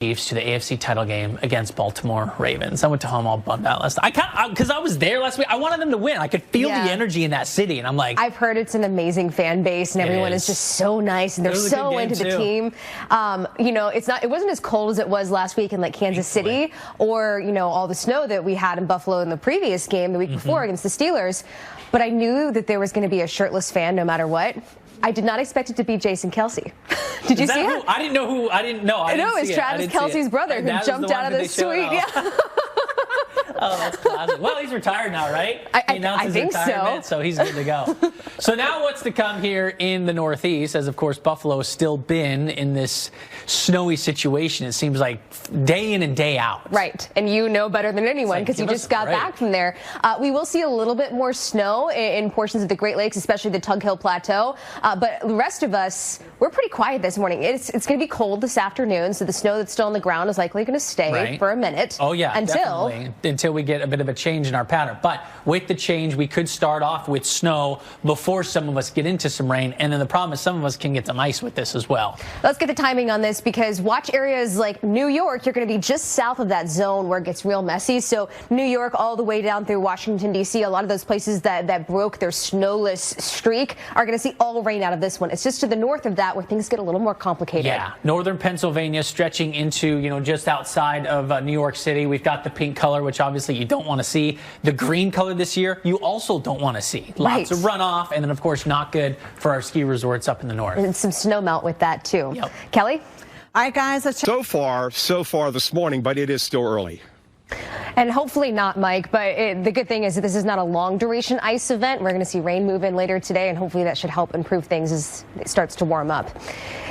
Chiefs to the AFC title game against Baltimore Ravens. I went to home all bummed out last night. Because I was there last week. I wanted them to win. I could feel the energy in that city, and I'm like, I've heard it's an amazing fan base, and everyone is just so nice, and they're so into the team. You know, it wasn't as cold as it was last week in like Kansas City, or all the snow that we had in Buffalo in the previous game the week before against the Steelers. But I knew that there was going to be a shirtless fan no matter what. I did not expect it to be Jason Kelce. Did you see it? I didn't know who. I didn't know. No, it's Travis Kelce's brother who jumped out of the suite. Yeah. Oh, that's classic. Well, he's retired now, right? I think so he's good to go. So now what's to come here in the Northeast, as of course Buffalo has still been in this snowy situation, it seems like day in and day out. Right, and you know better than anyone because you just got back from there. We will see a little bit more snow in portions of the Great Lakes, especially the Tug Hill Plateau, but the rest of us, we're pretty quiet this morning. It's going to be cold this afternoon, so the snow that's still on the ground is likely going to stay for a minute. Oh, yeah, until we get a bit of a change in our pattern. But with the change, we could start off with snow before some of us get into some rain. And then the problem is some of us can get some ice with this as well. Let's get the timing on this, because watch areas like New York. You're going to be just south of that zone where it gets real messy. So New York all the way down through Washington, D.C., a lot of those places that broke their snowless streak are going to see all rain out of this one. It's just to the north of that where things get a little more complicated. Yeah, northern Pennsylvania stretching into, just outside of New York City. We've got the pink color, which obviously you don't want to see. The green color this year, you also don't want to see. Lots of runoff, and then, of course, not good for our ski resorts up in the north. And some snow melt with that, too. Yep. Kelly? All right, guys. So far this morning, but it is still early. And hopefully not, Mike, but the good thing is that this is not a long-duration ice event. We're going to see rain move in later today, and hopefully that should help improve things as it starts to warm up.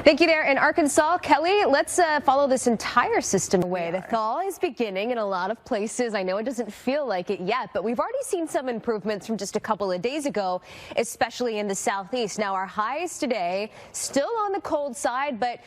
Thank you there in Arkansas. Kelly, let's follow this entire system away. The thaw is beginning in a lot of places. I know it doesn't feel like it yet, but we've already seen some improvements from just a couple of days ago, especially in the southeast. Now, our highs today, still on the cold side, but,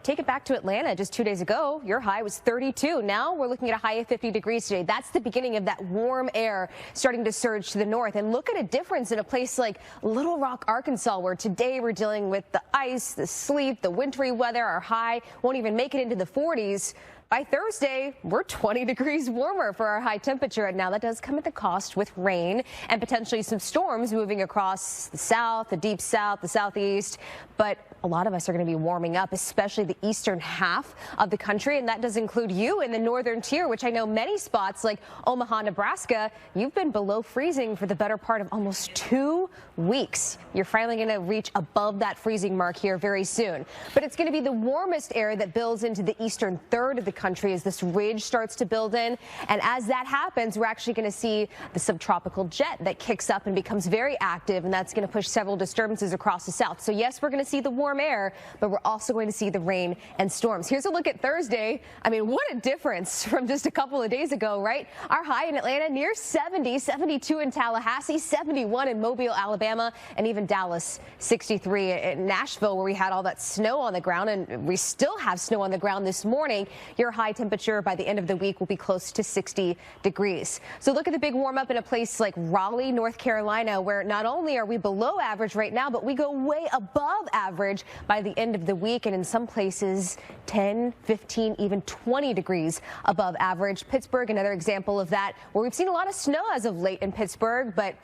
take it back to Atlanta just 2 days ago. Your high was 32. Now we're looking at a high of 50 degrees today. That's the beginning of that warm air starting to surge to the north. And look at a difference in a place like Little Rock, Arkansas, where today we're dealing with the ice, the sleet, the wintry weather. Our high won't even make it into the 40s. By Thursday, we're 20 degrees warmer for our high temperature. And now that does come at the cost with rain and potentially some storms moving across the south, the deep south, the southeast. But a lot of us are going to be warming up, especially the eastern half of the country. And that does include you in the northern tier, which I know many spots like Omaha, Nebraska, you've been below freezing for the better part of almost 2 weeks. You're finally going to reach above that freezing mark here very soon. But it's going to be the warmest air that builds into the eastern third of the country as this ridge starts to build in. And as that happens, we're actually going to see the subtropical jet that kicks up and becomes very active. And that's going to push several disturbances across the south. So yes, we're going to see the warm air, but we're also going to see the rain and storms. Here's a look at Thursday. I mean, what a difference from just a couple of days ago, right? Our high in Atlanta near 70, 72 in Tallahassee, 71 in Mobile, Alabama, and even Dallas, 63 in Nashville, where we had all that snow on the ground, and we still have snow on the ground this morning. Your high temperature by the end of the week will be close to 60 degrees. So look at the big warm up in a place like Raleigh, North Carolina, where not only are we below average right now, but we go way above average by the end of the week, and in some places 10, 15, even 20 degrees above average. Pittsburgh, another example of that, where we've seen a lot of snow as of late in Pittsburgh, but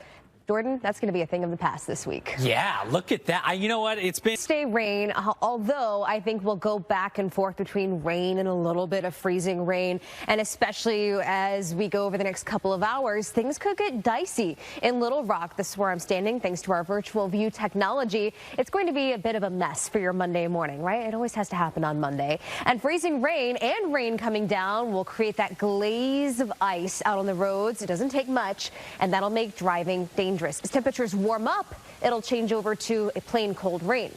Jordan, that's going to be a thing of the past this week. Yeah, look at that. You know what? It's been stay rain, although I think we'll go back and forth between rain and a little bit of freezing rain. And especially as we go over the next couple of hours, things could get dicey in Little Rock. This is where I'm standing thanks to our virtual view technology. It's going to be a bit of a mess for your Monday morning, right? It always has to happen on Monday. And freezing rain and rain coming down will create that glaze of ice out on the roads. It doesn't take much, and that'll make driving dangerous. As temperatures warm up, it'll change over to a plain cold rain.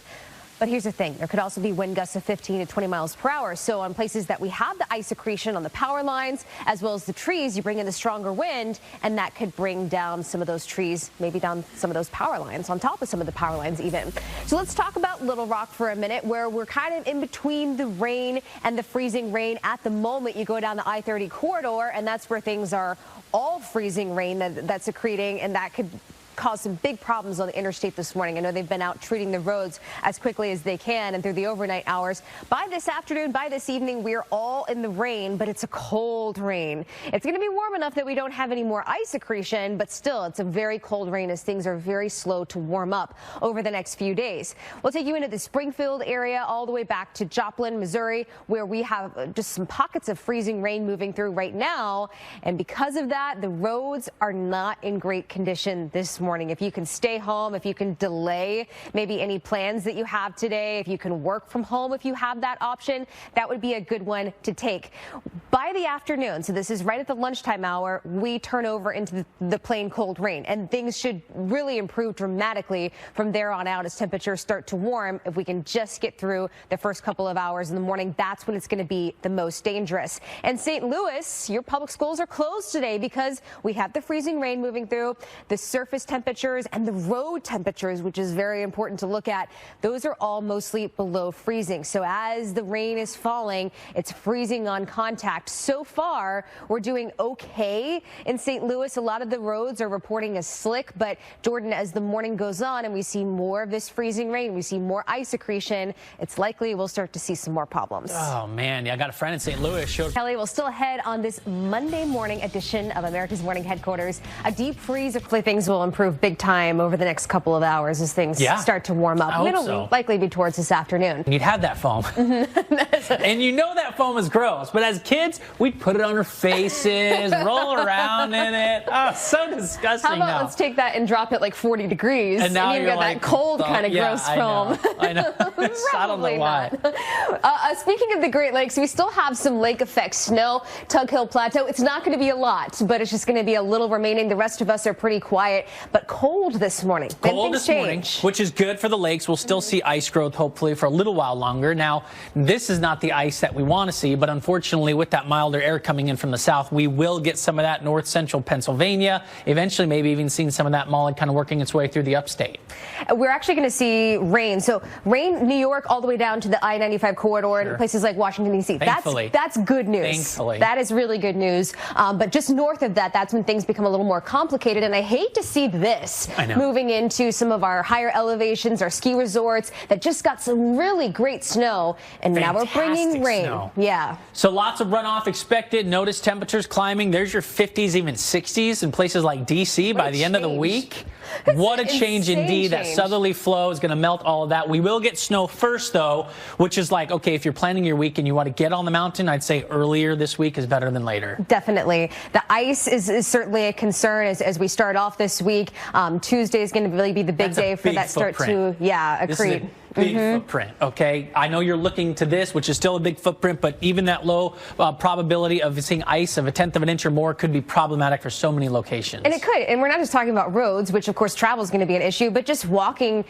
But here's the thing. There could also be wind gusts of 15 to 20 miles per hour. So on places that we have the ice accretion on the power lines, as well as the trees, you bring in the stronger wind, and that could bring down some of those trees, maybe down some of those power lines, on top of some of the power lines even. So let's talk about Little Rock for a minute, where we're kind of in between the rain and the freezing rain at the moment. You go down the I-30 corridor, and that's where things are all freezing rain that's accreting, and that could caused some big problems on the interstate this morning. I know they've been out treating the roads as quickly as they can and through the overnight hours. By this afternoon, by this evening, we are all in the rain, but it's a cold rain. It's going to be warm enough that we don't have any more ice accretion, but still, it's a very cold rain as things are very slow to warm up over the next few days. We'll take you into the Springfield area all the way back to Joplin, Missouri, where we have just some pockets of freezing rain moving through right now. And because of that, the roads are not in great condition this morning. If you can stay home, if you can delay maybe any plans that you have today, if you can work from home, if you have that option, that would be a good one to take. By the afternoon, so this is right at the lunchtime hour, we turn over into the plain cold rain, and things should really improve dramatically from there on out as temperatures start to warm. If we can just get through the first couple of hours in the morning, that's when it's going to be the most dangerous. And St. Louis, your public schools are closed today because we have the freezing rain moving through. The surface temperatures and the road temperatures, which is very important to look at, those are all mostly below freezing. So as the rain is falling, it's freezing on contact. So far, we're doing okay in St. Louis. A lot of the roads are reporting as slick, but Jordan, as the morning goes on and we see more of this freezing rain, we see more ice accretion, it's likely we'll start to see some more problems. Oh, man. Yeah, I got a friend in St. Louis. Kelly, will still ahead on this Monday morning edition of America's Morning Headquarters. A deep freeze. Hopefully things will improve big time over the next couple of hours as things start to warm up. It'll likely be towards this afternoon. You'd have that foam. And you know that foam is gross. But as kids, we'd put it on our faces, roll around in it. Oh, so disgusting. How about let's take that and drop it like 40 degrees. And now you've got like, that cold kind of gross foam. I know. I don't know why. Speaking of the Great Lakes, we still have some lake effect snow. Tug Hill Plateau. It's not going to be a lot, but it's just going to be a little remaining. The rest of us are pretty quiet, but cold this morning. Cold this morning, which is good for the lakes. We'll still see ice growth, hopefully, for a little while longer. Now, this is not the ice that we want to see, but unfortunately, with that milder air coming in from the south, we will get some of that north central Pennsylvania. Eventually, maybe even seeing some of that mullet kind of working its way through the upstate. We're actually going to see rain. So rain, New York, all the way down to the I-95 corridor and places like Washington, D.C. That's good news. Thankfully. That is really good news. But just north of that, that's when things become a little more complicated. And I hate to see this moving into some of our higher elevations, our ski resorts that just got some really great snow. And now we're bringing rain. Snow. Yeah. So lots of runoff expected. Notice temperatures climbing. There's your 50s, even 60s in places like D.C. by the end of the week. What a change indeed. That southerly flow is going to melt all of that. We will get snow first, though, which is like, okay, if you're planning your week and you want to get on the mountain, I'd say earlier this week is better than later. Definitely. The ice is certainly a concern as we start off this week. Tuesday is going to really be the big day for that start to, accrete. Big footprint, okay? I know you're looking to this, which is still a big footprint, but even that low probability of seeing ice of 1/10 of an inch or more could be problematic for so many locations. And it could. And we're not just talking about roads, which, of course, travel is going to be an issue, but just walking,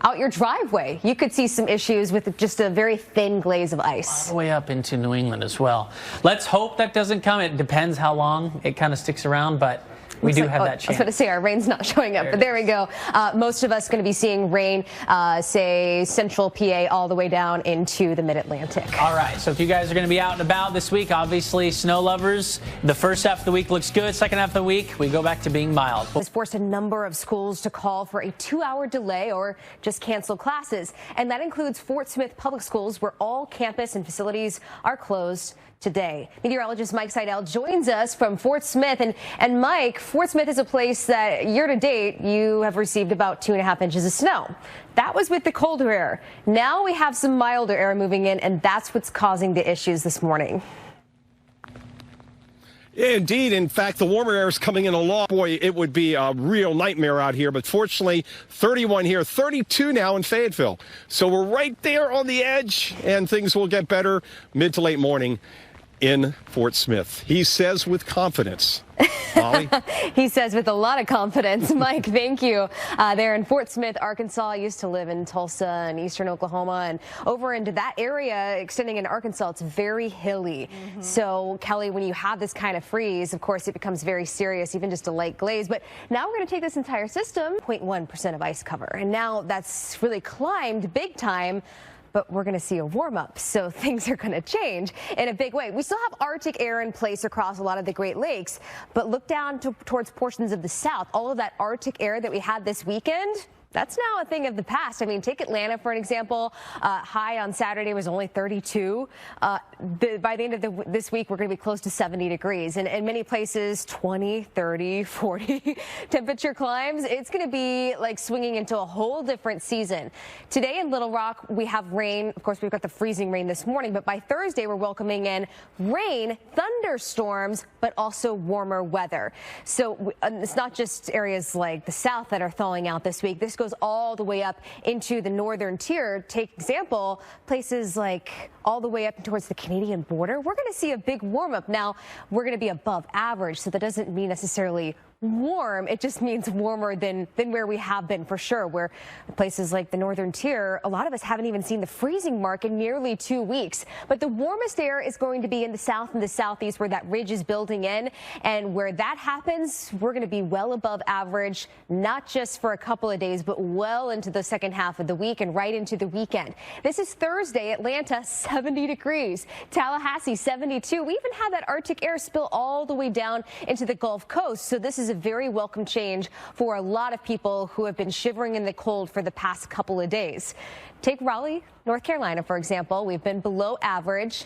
out your driveway. You could see some issues with just a very thin glaze of ice. All the way up into New England as well. Let's hope that doesn't come. It depends how long it kind of sticks around, but we do have that chance. I was going to say our rain's not showing up, but there we go. Most of us going to be seeing rain, say, central PA all the way down into the mid-Atlantic. All right, so if you guys are going to be out and about this week, obviously, snow lovers, the first half of the week looks good. Second half of the week, we go back to being mild. This forced a number of schools to call for a 2-hour delay or just cancel classes. And that includes Fort Smith Public Schools, where all campus and facilities are closed today. Meteorologist Mike Seidel joins us from Fort Smith. And Mike, Fort Smith is a place that year to date you have received about 2.5 inches of snow. That was with the colder air. Now we have some milder air moving in, and that's what's causing the issues this morning. Indeed. In fact, the warmer air is coming in a lot. Boy, it would be a real nightmare out here. But fortunately, 31 here, 32 now in Fayetteville. So we're right there on the edge, and things will get better mid to late morning in Fort Smith. He says with confidence. Molly? He says with a lot of confidence. Mike, thank you. There in Fort Smith, Arkansas. I used to live in Tulsa and eastern Oklahoma, and over into that area extending into Arkansas, it's very hilly. So, Kelly, when you have this kind of freeze, of course, it becomes very serious, even just a light glaze. But now we're going to take this entire system, 0.1% of ice cover. And now that's really climbed big time. but we're going to see a warm up. So things are going to change in a big way. We still have Arctic air in place across a lot of the Great Lakes, but look down towards portions of the south. All of that Arctic air that we had this weekend, that's now a thing of the past. I mean, take Atlanta, for an example. High on Saturday was only 32. By the end of this week, we're going to be close to 70 degrees. And in many places, 20, 30, 40 temperature climbs. It's going to be like swinging into a whole different season. Today in Little Rock, we have rain. Of course, we've got the freezing rain this morning. But by Thursday, we're welcoming in rain, thunderstorms, but also warmer weather. So it's not just areas like the south that are thawing out this week. This goes all the way up into the northern tier. Take example, places like all the way up towards the Canadian border. We're going to see a big warm up. Now, we're going to be above average, so that doesn't mean necessarily warm. It just means warmer than where we have been, for sure, where places like the northern tier, a lot of us haven't even seen the freezing mark in nearly 2 weeks. But the warmest air is going to be in the south and the southeast, where that ridge is building in. And where that happens, we're going to be well above average, not just for a couple of days, but well into the second half of the week and right into the weekend. This is Thursday. Atlanta, 70 degrees. Tallahassee, 72. We even have that Arctic air spill all the way down into the Gulf Coast. So this is a very welcome change for a lot of people who have been shivering in the cold for the past couple of days. Take Raleigh, North Carolina, for example. We've been below average.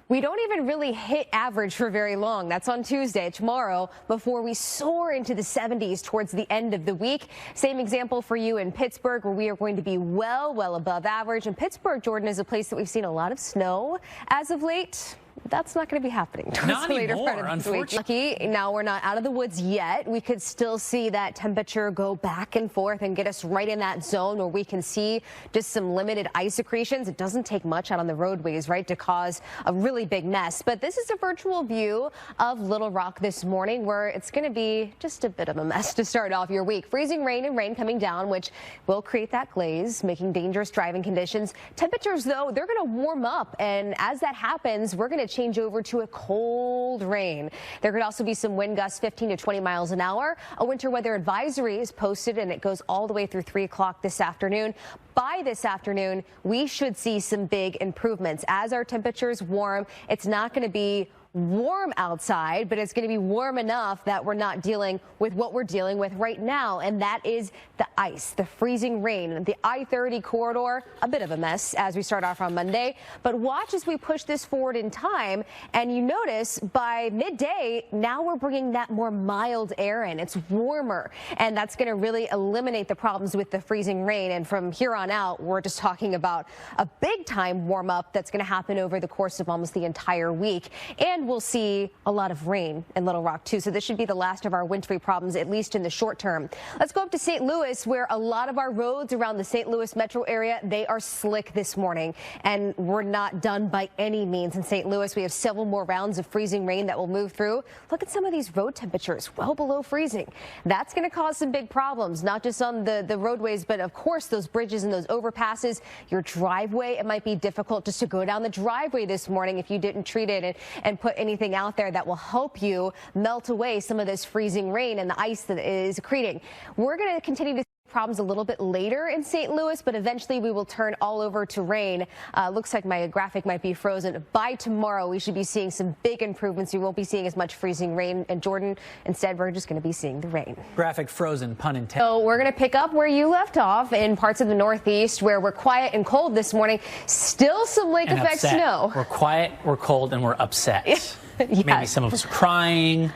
We don't even really hit average for very long. That's on Tuesday, tomorrow, before we soar into the 70s towards the end of the week. Same example for you in Pittsburgh, where we are going to be well above average. And Pittsburgh, Jordan, is a place that we've seen a lot of snow as of late. That's not going to be happening. Not anymore, unfortunately. Now we're not out of the woods yet. We could still see that temperature go back and forth and get us right in that zone where we can see just some limited ice accretions. It doesn't take much out on the roadways, right, to cause a really big mess. But this is a virtual view of Little Rock this morning, where it's going to be just a bit of a mess to start off your week. Freezing rain and rain coming down, which will create that glaze, making dangerous driving conditions. Temperatures, though, they're going to warm up. And as that happens, we're going to change over to a cold rain. There could also be some wind gusts 15 to 20 miles an hour. A winter weather advisory is posted, and it goes all the way through 3 o'clock this afternoon. By this afternoon, we should see some big improvements. As our temperatures warm, it's not going to be warm outside, but it's going to be warm enough that we're not dealing with what we're dealing with right now, and that is the ice, the freezing rain. The I-30 corridor, a bit of a mess as we start off on Monday, but watch as we push this forward in time, and you notice by midday, now we're bringing that more mild air in. It's warmer, and that's going to really eliminate the problems with the freezing rain. And from here on out, we're just talking about a big time warm up that's going to happen over the course of almost the entire week. And we'll see a lot of rain in Little Rock, too. So this should be the last of our wintry problems, at least in the short term. Let's go up to St. Louis, where a lot of our roads around the St. Louis metro area, they are slick this morning. And we're not done by any means in St. Louis. We have several more rounds of freezing rain that will move through. Look at some of these road temperatures, well below freezing. That's going to cause some big problems, not just on the roadways, but of course those bridges and those overpasses. Your driveway, it might be difficult just to go down the driveway this morning if you didn't treat it and put anything out there that will help you melt away some of this freezing rain and the ice that is accreting. We're going to continue to see problems a little bit later in St. Louis, but eventually we will turn all over to rain. Looks like my graphic might be frozen. By tomorrow, we should be seeing some big improvements. We won't be seeing as much freezing rain in Jordan. Instead, we're just going to be seeing the rain. Graphic frozen, pun intended. So we're going to pick up where you left off in parts of the Northeast, where we're quiet and cold this morning. Still some lake effect snow. We're quiet, we're cold, and we're upset. Yes. Maybe some of us are crying.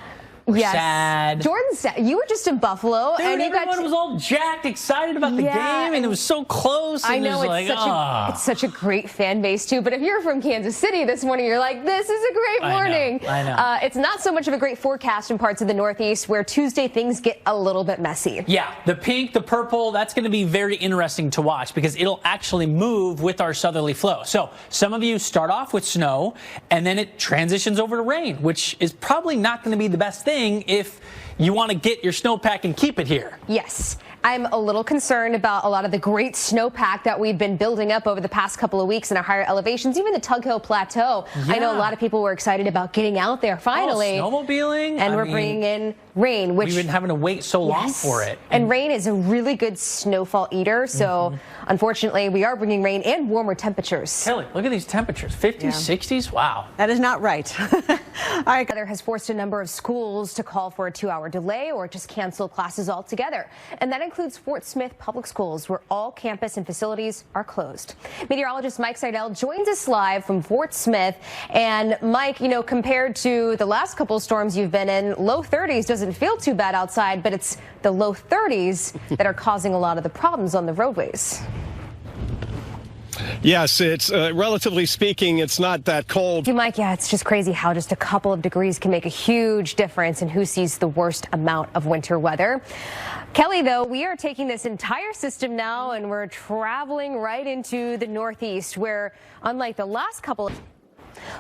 Yes. Sad. Jordan said you were just in Buffalo, dude, and you everyone was all jacked, excited about the game, and it was so close. I know, it's such a great fan base too. But if you're from Kansas City this morning, you're like, this is a great morning. I know. It's not so much of a great forecast in parts of the Northeast, where Tuesday things get a little bit messy. Yeah, the pink, the purple, that's going to be very interesting to watch because it'll actually move with our southerly flow. So some of you start off with snow, and then it transitions over to rain, which is probably not going to be the best thing if you want to get your snowpack and keep it here. Yes. I'm a little concerned about a lot of the great snowpack that we've been building up over the past couple of weeks in our higher elevations, even the Tug Hill Plateau. Yeah. I know a lot of people were excited about getting out there finally. Snowmobiling. And we're bringing in rain, which we've been having to wait so long for it. And rain is a really good snowfall eater. So unfortunately, we are bringing rain and warmer temperatures. Kelly, look at these temperatures, 50s, 60s. Wow. That is not right. All right. Weather has forced a number of schools to call for a 2-hour delay or just cancel classes altogether. And that includes Fort Smith Public Schools, where all campus and facilities are closed. Meteorologist Mike Seidel joins us live from Fort Smith. And Mike, you know, compared to the last couple of storms you've been in, low 30s doesn't feel too bad outside, but it's the low 30s that are causing a lot of the problems on the roadways. Yes, it's relatively speaking, it's not that cold. Mike, yeah, it's just crazy how just a couple of degrees can make a huge difference in who sees the worst amount of winter weather. Kelly, though, we are taking this entire system now and we're traveling right into the Northeast, where unlike the last couple of...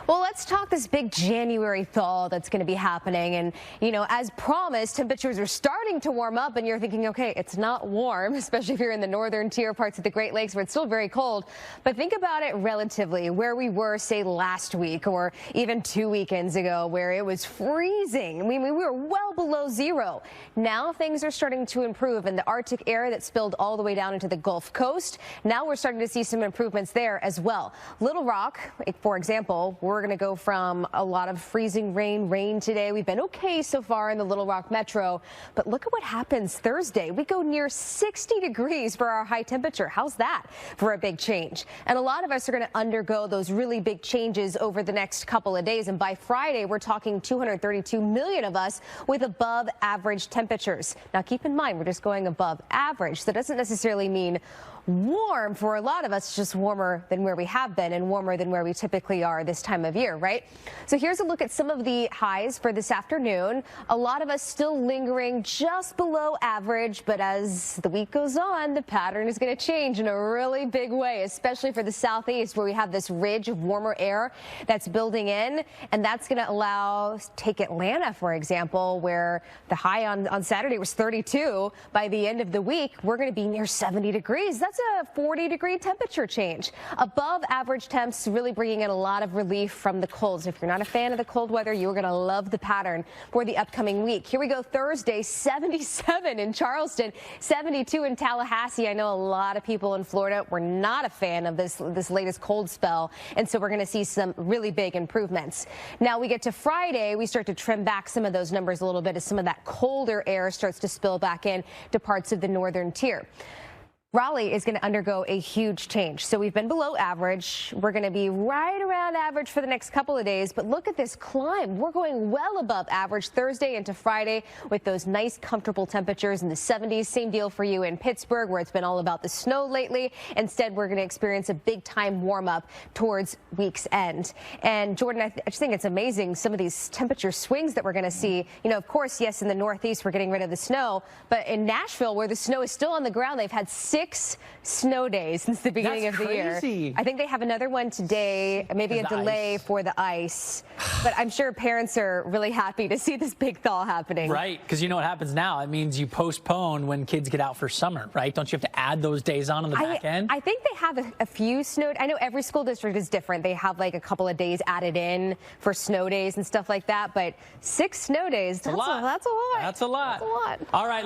Well, let's talk this big January thaw that's going to be happening. And, you know, as promised, temperatures are starting to warm up and you're thinking, OK, it's not warm, especially if you're in the northern tier parts of the Great Lakes where it's still very cold. But think about it relatively where we were, say, last week or even 2 weekends ago where it was freezing. I mean, we were well below zero. Now things are starting to improve in the Arctic area that spilled all the way down into the Gulf Coast. Now we're starting to see some improvements there as well. Little Rock, for example, we're going to go from a lot of freezing rain today. We've been okay so far in the Little Rock Metro, but look at what happens Thursday. We go near 60 degrees for our high temperature. How's that for a big change? And a lot of us are going to undergo those really big changes over the next couple of days. And by Friday, we're talking 232 million of us with above average temperatures. Now, keep in mind, we're just going above average. So that doesn't necessarily mean warm. For a lot of us, it's just warmer than where we have been and warmer than where we typically are this time of year, right? So here's a look at some of the highs for this afternoon. A lot of us still lingering just below average, but as the week goes on, the pattern is going to change in a really big way, especially for the southeast where we have this ridge of warmer air that's building in, and that's going to allow, take Atlanta, for example, where the high on Saturday was 32. By the end of the week, we're going to be near 70 degrees. That's a 40-degree temperature change. Above average temps really bringing in a lot of relief from the colds. If you're not a fan of the cold weather, you're going to love the pattern for the upcoming week. Here we go Thursday, 77 in Charleston, 72 in Tallahassee. I know a lot of people in Florida were not a fan of this latest cold spell, and so we're going to see some really big improvements. Now we get to Friday, we start to trim back some of those numbers a little bit as some of that colder air starts to spill back in to parts of the northern tier. Raleigh is going to undergo a huge change. So we've been below average. We're going to be right around average for the next couple of days. But look at this climb. We're going well above average Thursday into Friday with those nice, comfortable temperatures in the 70s. Same deal for you in Pittsburgh, where it's been all about the snow lately. Instead, we're going to experience a big time warm up towards week's end. And Jordan, I just think it's amazing some of these temperature swings that we're going to see. You know, of course, yes, in the Northeast, we're getting rid of the snow. But in Nashville, where the snow is still on the ground, they've had 6 snow days since the beginning of the year. I think they have another one today, maybe a delay for the ice. But I'm sure parents are really happy to see this big thaw happening. Right, because you know what happens now? It means you postpone when kids get out for summer, right? Don't you have to add those days on the back end? I think they have a few snow. I know every school district is different. They have like a couple of days added in for snow days and stuff like that. But 6 snow days, that's a lot. That's a lot. That's a lot. All right.